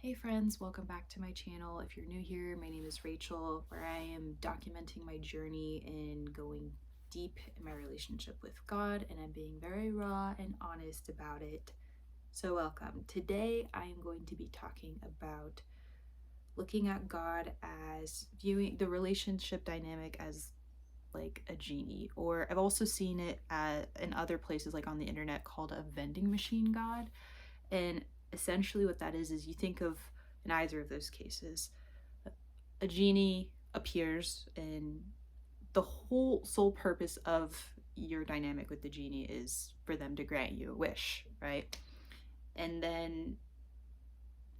Hey friends, welcome back to my channel. If you're new here, my name is Rachel, where I am documenting my journey in going deep in my relationship with God, and I'm being very raw and honest about it. So welcome. Today I am going to be talking about looking at God as viewing the relationship dynamic as like a genie, or I've also seen it in other places like on the internet called a vending machine God. And essentially, what that is you think of, in either of those cases, a genie appears, and the whole sole purpose of your dynamic with the genie is for them to grant you a wish, right? And then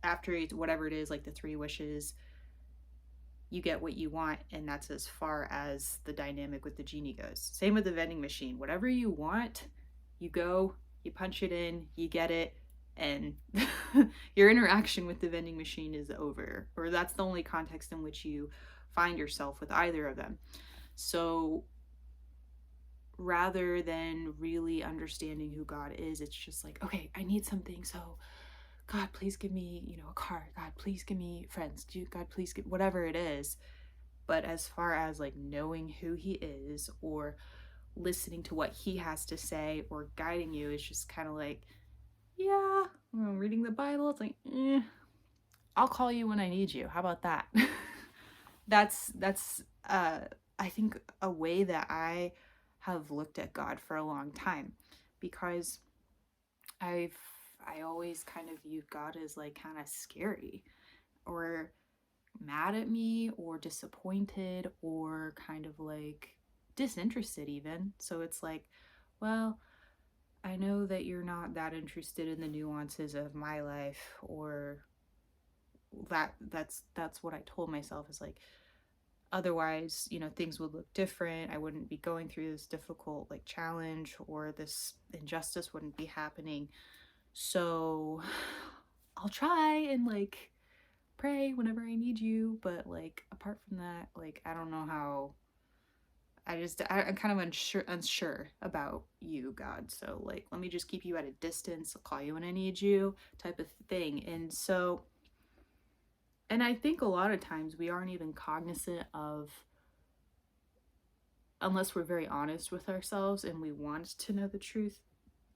after whatever it is, like the three wishes, you get what you want, and that's as far as the dynamic with the genie goes. Same with the vending machine. Whatever you want, you go, you punch it in, you get it, and your interaction with the vending machine is over. Or that's the only context in which you find yourself with either of them. So rather than really understanding who God is, it's just like, okay, I need something, so God, please give me, a car. God, please give me friends. God, please give whatever it is. But as far as like knowing who he is or listening to what he has to say or guiding you, is just kind of like, yeah, reading the Bible. It's like, I'll call you when I need you. How about that? that's I think a way that I have looked at God for a long time, because I've I always kind of viewed God as like kind of scary or mad at me or disappointed or kind of like disinterested even. So it's like, well, I know that you're not that interested in the nuances of my life, or that's what I told myself, is like, otherwise, things would look different. I wouldn't be going through this difficult like challenge, or this injustice wouldn't be happening. So I'll try and like pray whenever I need you, but like apart from that, like I don't know how. I'm kind of unsure about you, God. So like, let me just keep you at a distance. I'll call you when I need you, type of thing. And I think a lot of times we aren't even cognizant of, unless we're very honest with ourselves and we want to know the truth,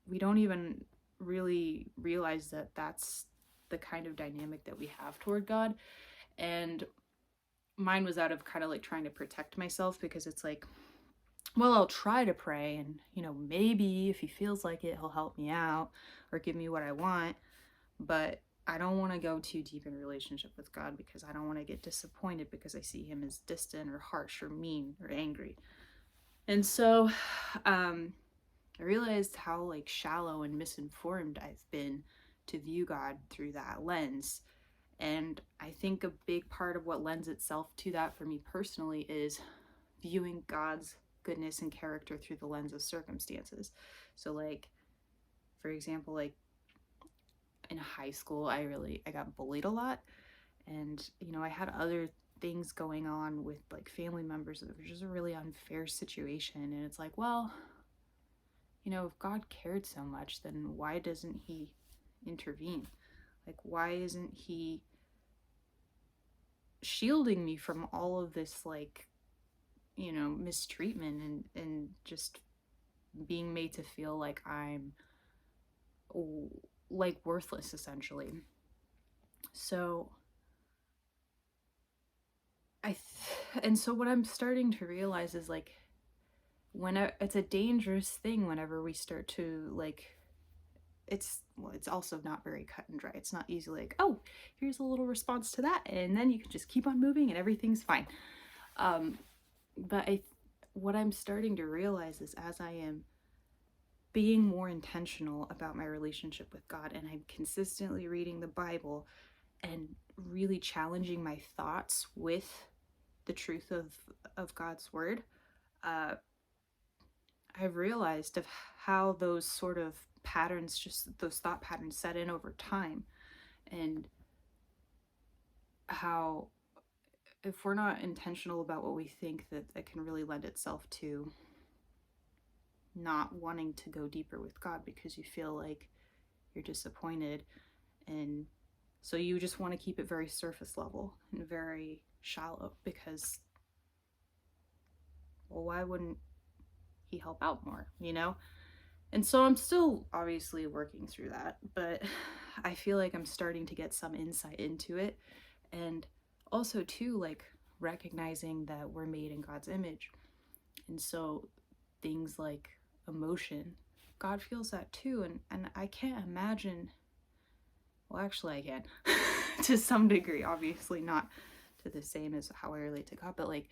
we don't even really realize that that's the kind of dynamic that we have toward God. And mine was out of kind of like trying to protect myself, because it's like, well, I'll try to pray, and maybe if he feels like it, he'll help me out or give me what I want. But I don't want to go too deep in a relationship with God, because I don't want to get disappointed because I see him as distant or harsh or mean or angry. And so I realized how like shallow and misinformed I've been to view God through that lens. And I think a big part of what lends itself to that for me personally is viewing God's goodness and character through the lens of circumstances. So like, for example, like in high school, I got bullied a lot, and I had other things going on with like family members that were just a really unfair situation. And it's like, well, if God cared so much, then why doesn't he intervene? Like, why isn't he shielding me from all of this like, mistreatment, and just being made to feel like I'm like worthless, essentially. So and so what I'm starting to realize is like, it's a dangerous thing whenever we start to like, it's also not very cut and dry. It's not easy like, oh, here's a little response to that, and then you can just keep on moving and everything's fine. But what I'm starting to realize is, as I am being more intentional about my relationship with God, and I'm consistently reading the Bible and really challenging my thoughts with the truth of God's word, I've realized of how those sort of patterns, just those thought patterns, set in over time, and how if we're not intentional about what we think, that can really lend itself to not wanting to go deeper with God, because you feel like you're disappointed in So you just want to keep it very surface level and very shallow because, well, why wouldn't he help out more, you know? And so I'm still obviously working through that, but I feel like I'm starting to get some insight into it. And also, too, like recognizing that we're made in God's image. And so things like emotion, God feels that too. And I can't imagine, well, actually, I can to some degree, obviously, not to the same as how I relate to God, but like,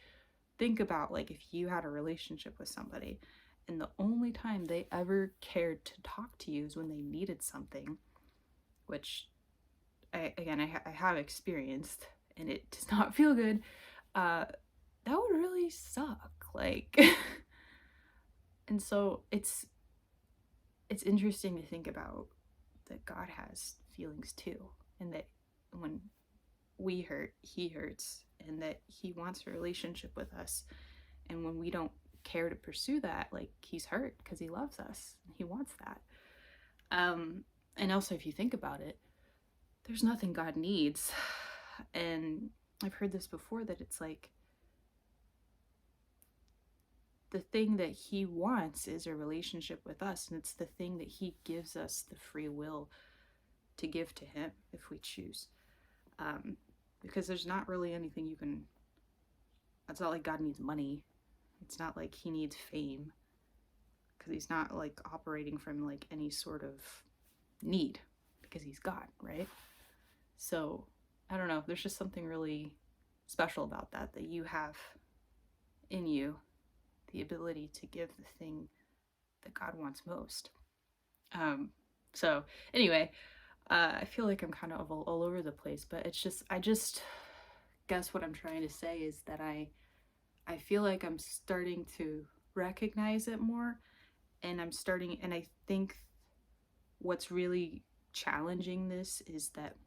think about like if you had a relationship with somebody and the only time they ever cared to talk to you is when they needed something, which I have experienced, and it does not feel good. That would really suck. Like, and so it's interesting to think about that God has feelings too, and that when we hurt, He hurts, and that He wants a relationship with us. And when we don't care to pursue that, like, He's hurt because He loves us. He wants that. And also, if you think about it, there's nothing God needs. And I've heard this before, that it's like the thing that He wants is a relationship with us, and it's the thing that He gives us the free will to give to Him if we choose. Because there's not really anything you can, it's not like God needs money. It's not like He needs fame, because He's not like operating from like any sort of need, because He's God, right? So I don't know, there's just something really special about that you have in you the ability to give the thing that God wants most. So anyway, I feel like I'm kind of all over the place, but it's just, I just guess what I'm trying to say is that I feel like I'm starting to recognize it more, and I think what's really challenging this is that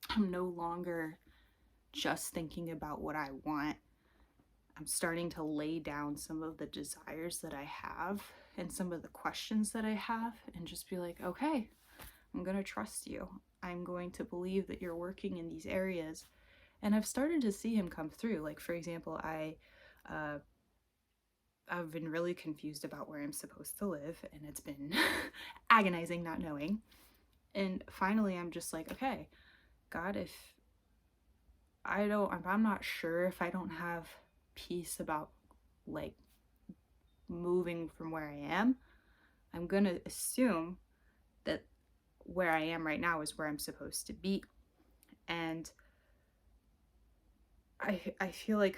I'm no longer just thinking about what I want. I'm starting to lay down some of the desires that I have and some of the questions that I have, and just be like, okay, I'm going to trust you. I'm going to believe that you're working in these areas. And I've started to see Him come through. Like, for example, I've been really confused about where I'm supposed to live, and it's been agonizing not knowing. And finally, I'm just like, okay, God, if I'm not sure, if I don't have peace about like moving from where I am, I'm gonna assume that where I am right now is where I'm supposed to be. And I feel like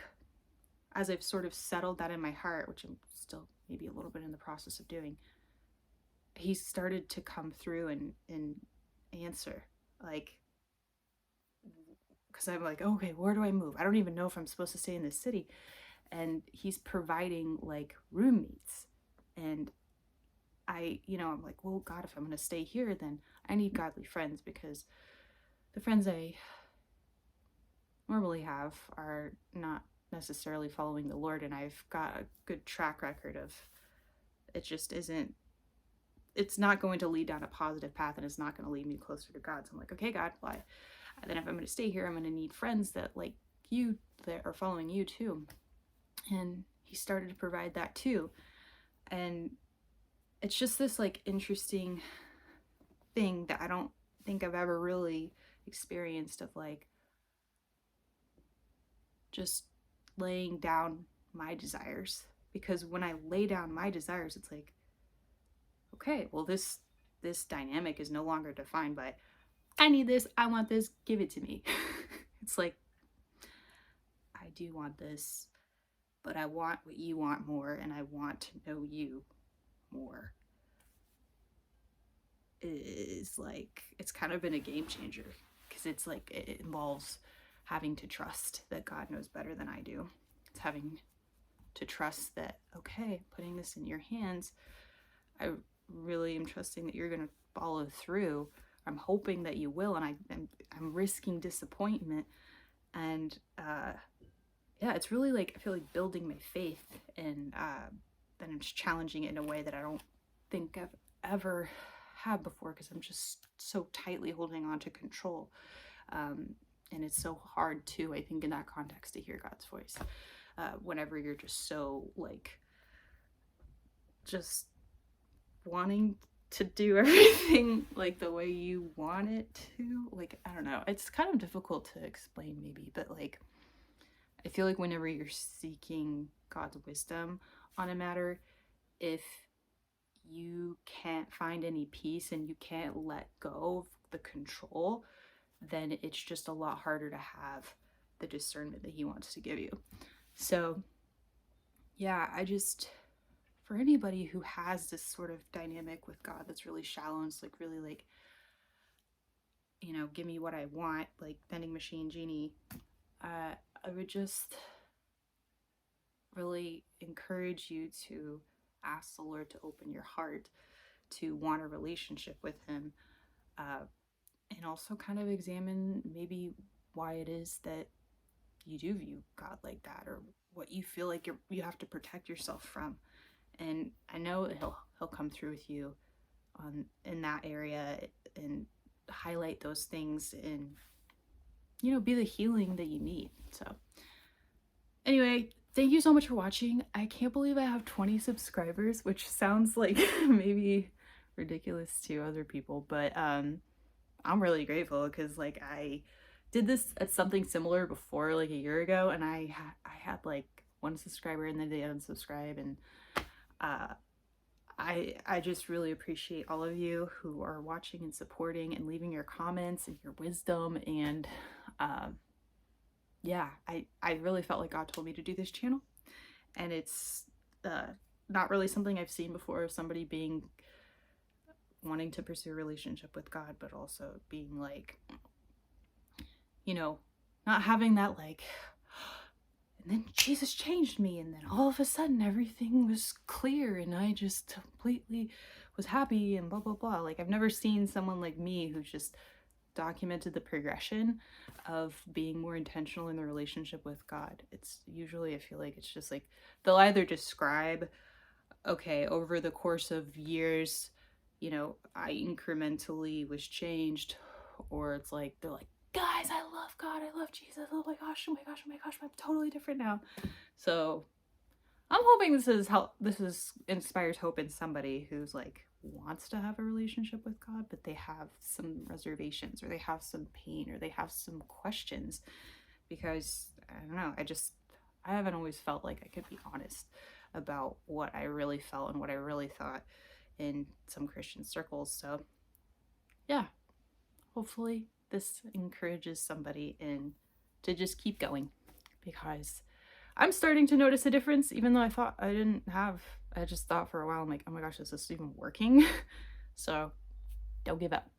as I've sort of settled that in my heart, which I'm still maybe a little bit in the process of doing, He's started to come through and answer, like, because I'm like, okay, where do I move? I don't even know if I'm supposed to stay in this city. And He's providing like roommates. And I'm like, well, God, if I'm going to stay here, then I need godly friends, because the friends I normally have are not necessarily following the Lord. And I've got a good track record of, it's not going to lead down a positive path, and it's not going to lead me closer to God. So I'm like, okay, God, why? Then if I'm going to stay here, I'm going to need friends that like you, that are following you too. And He started to provide that too. And it's just this like interesting thing that I don't think I've ever really experienced, of like just laying down my desires. Because when I lay down my desires, it's like, okay, well, this dynamic is no longer defined by, I need this, I want this, give it to me. It's like, I do want this, but I want what you want more, and I want to know you more. Is like, it's kind of been a game changer, because it's like, it involves having to trust that God knows better than I do. It's having to trust that, okay, putting this in your hands, I really am trusting that you're going to follow through. I'm hoping that you will, and I'm risking disappointment. And yeah, it's really like, I feel like building my faith, and then it's challenging it in a way that I don't think I've ever had before, because I'm just so tightly holding on to control. And it's so hard too, I think, in that context to hear God's voice whenever you're just so like just wanting to do everything like the way you want it to. Like, I don't know, it's kind of difficult to explain maybe, but like I feel like whenever you're seeking God's wisdom on a matter, if you can't find any peace and you can't let go of the control, then it's just a lot harder to have the discernment that he wants to give you. So yeah, I just, for anybody who has this sort of dynamic with God that's really shallow and it's like really like, you know, give me what I want, like vending machine genie, I would just really encourage you to ask the Lord to open your heart to want a relationship with him, and also kind of examine maybe why it is that you do view God like that, or what you feel like you have to protect yourself from. And I know he'll come through with you in that area and highlight those things and, you know, be the healing that you need. So anyway, thank you so much for watching. I can't believe I have 20 subscribers, which sounds like maybe ridiculous to other people, but I'm really grateful because like I did this at something similar before like a year ago, and I had like 1 subscriber and then they unsubscribe, and I just really appreciate all of you who are watching and supporting and leaving your comments and your wisdom. And yeah, I really felt like God told me to do this channel, and it's not really something I've seen before, somebody being wanting to pursue a relationship with God, but also being like, you know, not having that like, and then Jesus changed me, and then all of a sudden everything was clear and I just completely was happy and blah blah blah. Like, I've never seen someone like me who's just documented the progression of being more intentional in the relationship with God. It's usually, I feel like it's just like they'll either describe, okay, over the course of years, you know, I incrementally was changed, or it's like they're like, guys, I love God, I love Jesus, oh my gosh, oh my gosh, oh my gosh, I'm totally different now. So I'm hoping this inspires hope in somebody who's like wants to have a relationship with God, but they have some reservations, or they have some pain, or they have some questions, because I don't know, I haven't always felt like I could be honest about what I really felt and what I really thought in some Christian circles. So yeah, hopefully this encourages somebody in to just keep going, because I'm starting to notice a difference, even though I thought I didn't have. I just thought for a while, I'm like, oh my gosh, is this even working? So don't give up.